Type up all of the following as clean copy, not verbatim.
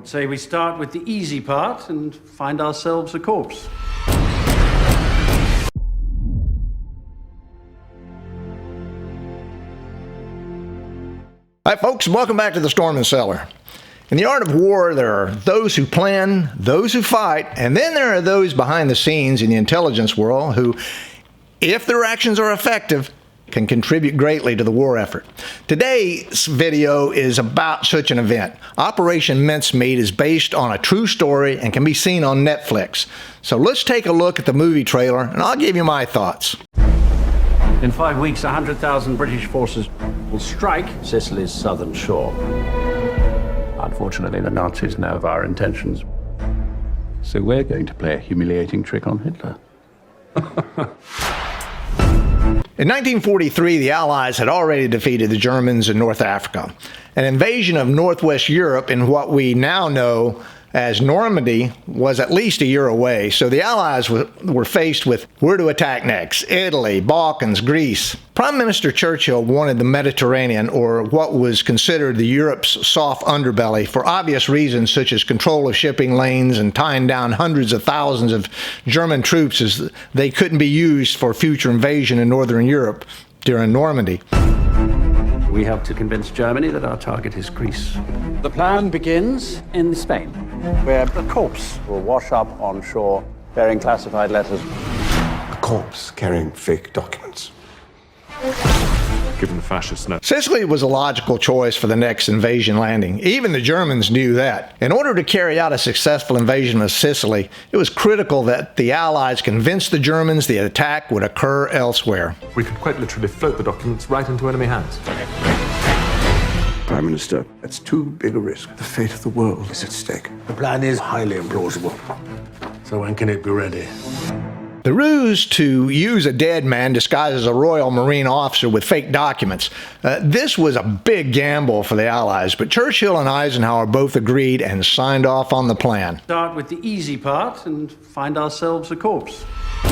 What say we start with the easy part and find ourselves a corpse? Hi folks, and welcome back to the Storm and Cellar. In the art of war, there are those who plan, those who fight, and then there are those behind the scenes in the intelligence world who, if their actions are effective, can contribute greatly to the war effort. Today's video is about such an event. Operation Mincemeat is based on a true story and can be seen on Netflix. So let's take a look at the movie trailer and I'll give you my thoughts. In 5 weeks, 100,000 British forces will strike Sicily's southern shore. Unfortunately, the Nazis know of our intentions. So we're going to play a humiliating trick on Hitler. In 1943, the Allies had already defeated the Germans in North Africa. An invasion of Northwest Europe in what we now know as Normandy was at least a year away, so the Allies were faced with where to attack next: Italy, Balkans, Greece. Prime Minister Churchill wanted the Mediterranean, or what was considered the Europe's soft underbelly, for obvious reasons such as control of shipping lanes and tying down hundreds of thousands of German troops as they couldn't be used for future invasion in Northern Europe during Normandy. We have to convince Germany that our target is Greece. The plan begins in Spain, where a corpse will wash up on shore bearing classified letters. A corpse carrying fake documents. Given the fascists know. Sicily was a logical choice for the next invasion landing. Even the Germans knew that. In order to carry out a successful invasion of Sicily, it was critical that the Allies convince the Germans the attack would occur elsewhere. We could quite literally float the documents right into enemy hands. Prime Minister, that's too big a risk. The fate of the world is at stake. The plan is highly implausible. So when can it be ready? The ruse to use a dead man disguised as a Royal Marine officer with fake documents. This was a big gamble for the Allies, but Churchill and Eisenhower both agreed and signed off on the plan. Start with the easy part and find ourselves a corpse. The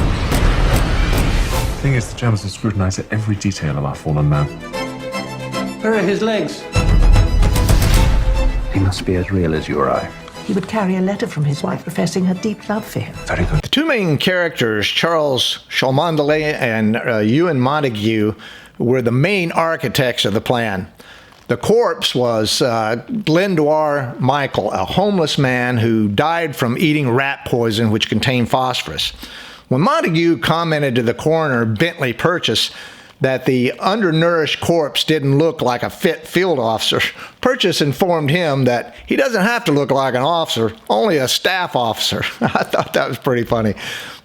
thing is, the Germans will scrutinize every detail of our fallen man. Where are his legs? He must be as real as you or I. He would carry a letter from his wife professing her deep love for him. Very good. The two main characters, Charles Cholmondeley and Ewan Montague, were the main architects of the plan. The corpse was Glendoir Michael, a homeless man who died from eating rat poison which contained phosphorus. When Montague commented to the coroner, Bentley Purchase, that the undernourished corpse didn't look like a fit field officer, Purchase informed him that he doesn't have to look like an officer, only a staff officer. I thought that was pretty funny.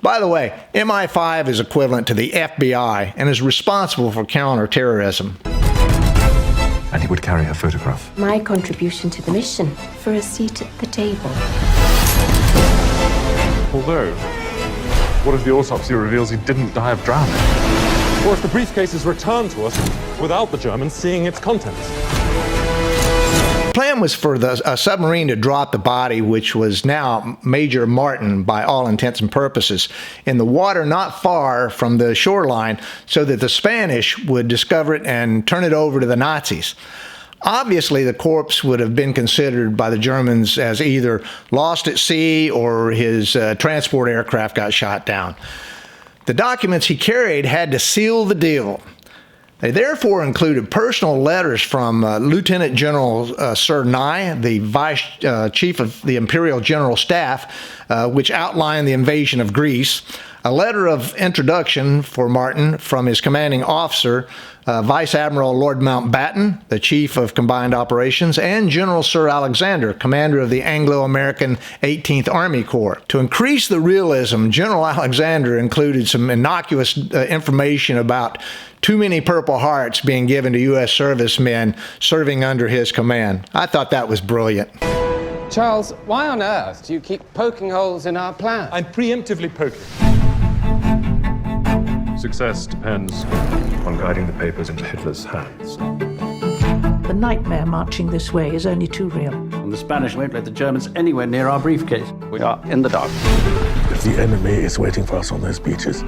By the way, MI5 is equivalent to the FBI and is responsible for counterterrorism. And he would carry her photograph. My contribution to the mission, for a seat at the table. Although, what if the autopsy reveals he didn't die of drowning? Or if the briefcase is returned to us without the Germans seeing its contents? The plan was for a submarine to drop the body, which was now Major Martin by all intents and purposes, in the water not far from the shoreline so that the Spanish would discover it and turn it over to the Nazis. Obviously, the corpse would have been considered by the Germans as either lost at sea or his transport aircraft got shot down. The documents he carried had to seal the deal. They therefore included personal letters from Lieutenant General Sir Nye, the Vice Chief of the Imperial General Staff, which outlined the invasion of Greece, a letter of introduction for Martin from his commanding officer, Vice Admiral Lord Mountbatten, the Chief of Combined Operations, and General Sir Alexander, commander of the Anglo-American 18th Army Corps. To increase the realism, General Alexander included some innocuous information about too many Purple Hearts being given to U.S. servicemen serving under his command. I thought that was brilliant. Charles, why on earth do you keep poking holes in our plan? I'm preemptively poking. Success depends on guiding the papers into Hitler's hands. The nightmare marching this way is only too real. And the Spanish won't let the Germans anywhere near our briefcase. We are in the dark. The The enemy is waiting for us on those beaches.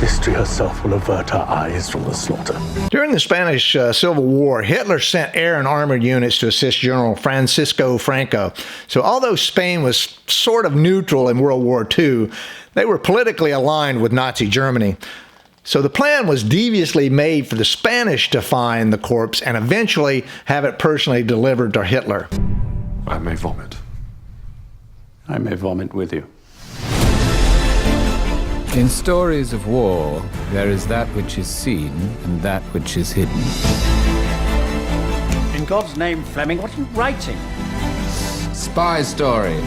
History herself will avert her eyes from the slaughter. During the Spanish Civil War, Hitler sent air and armored units to assist General Francisco Franco. So although Spain was sort of neutral in World War II, they were politically aligned with Nazi Germany. So the plan was deviously made for the Spanish to find the corpse and eventually have it personally delivered to Hitler. I may vomit. I may vomit with you. In stories of war, there is that which is seen and that which is hidden. In God's name, Fleming, what are you writing? Spy story.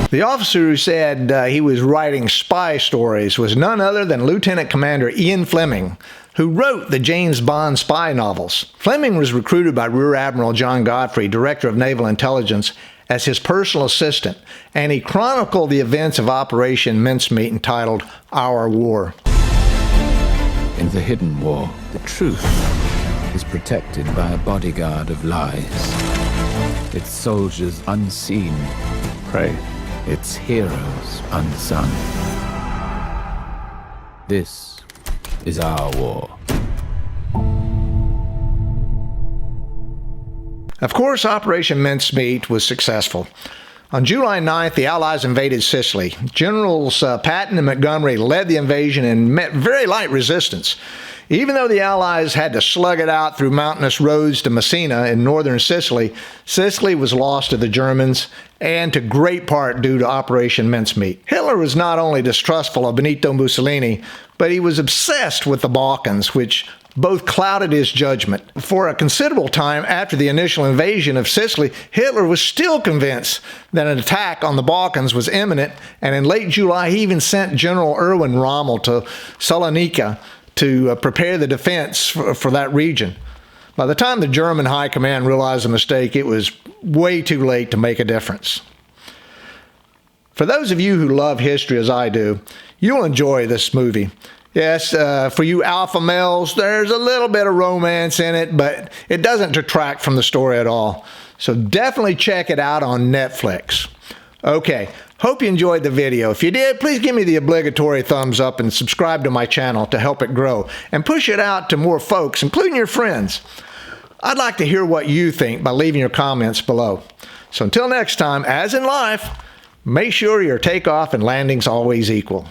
The officer who said he was writing spy stories was none other than Lieutenant Commander Ian Fleming, who wrote the James Bond spy novels. Fleming was recruited by Rear Admiral John Godfrey, Director of Naval Intelligence, as his personal assistant, and he chronicled the events of Operation Mincemeat entitled Our War. In the hidden war, the truth is protected by a bodyguard of lies. Its soldiers unseen, Pray. its heroes unsung. This is our war. Of course, Operation Mincemeat was successful. On July 9th, the Allies invaded Sicily. Generals Patton and Montgomery led the invasion and met very light resistance. Even though the Allies had to slug it out through mountainous roads to Messina in northern Sicily, Sicily was lost to the Germans, and to great part due to Operation Mincemeat. Hitler was not only distrustful of Benito Mussolini, but he was obsessed with the Balkans, which both clouded his judgment. For a considerable time after the initial invasion of Sicily, Hitler was still convinced that an attack on the Balkans was imminent, and in late July he even sent General Erwin Rommel to Salonika to prepare the defense for that region. By the time the German high command realized the mistake, it was way too late to make a difference. For those of you who love history as I do, you'll enjoy this movie. Yes, for you alpha males, there's a little bit of romance in it, but it doesn't detract from the story at all. So definitely check it out on Netflix. Okay, hope you enjoyed the video. If you did, please give me the obligatory thumbs up and subscribe to my channel to help it grow, and push it out to more folks, including your friends. I'd like to hear what you think by leaving your comments below. So until next time, as in life, make sure your takeoff and landing's always equal.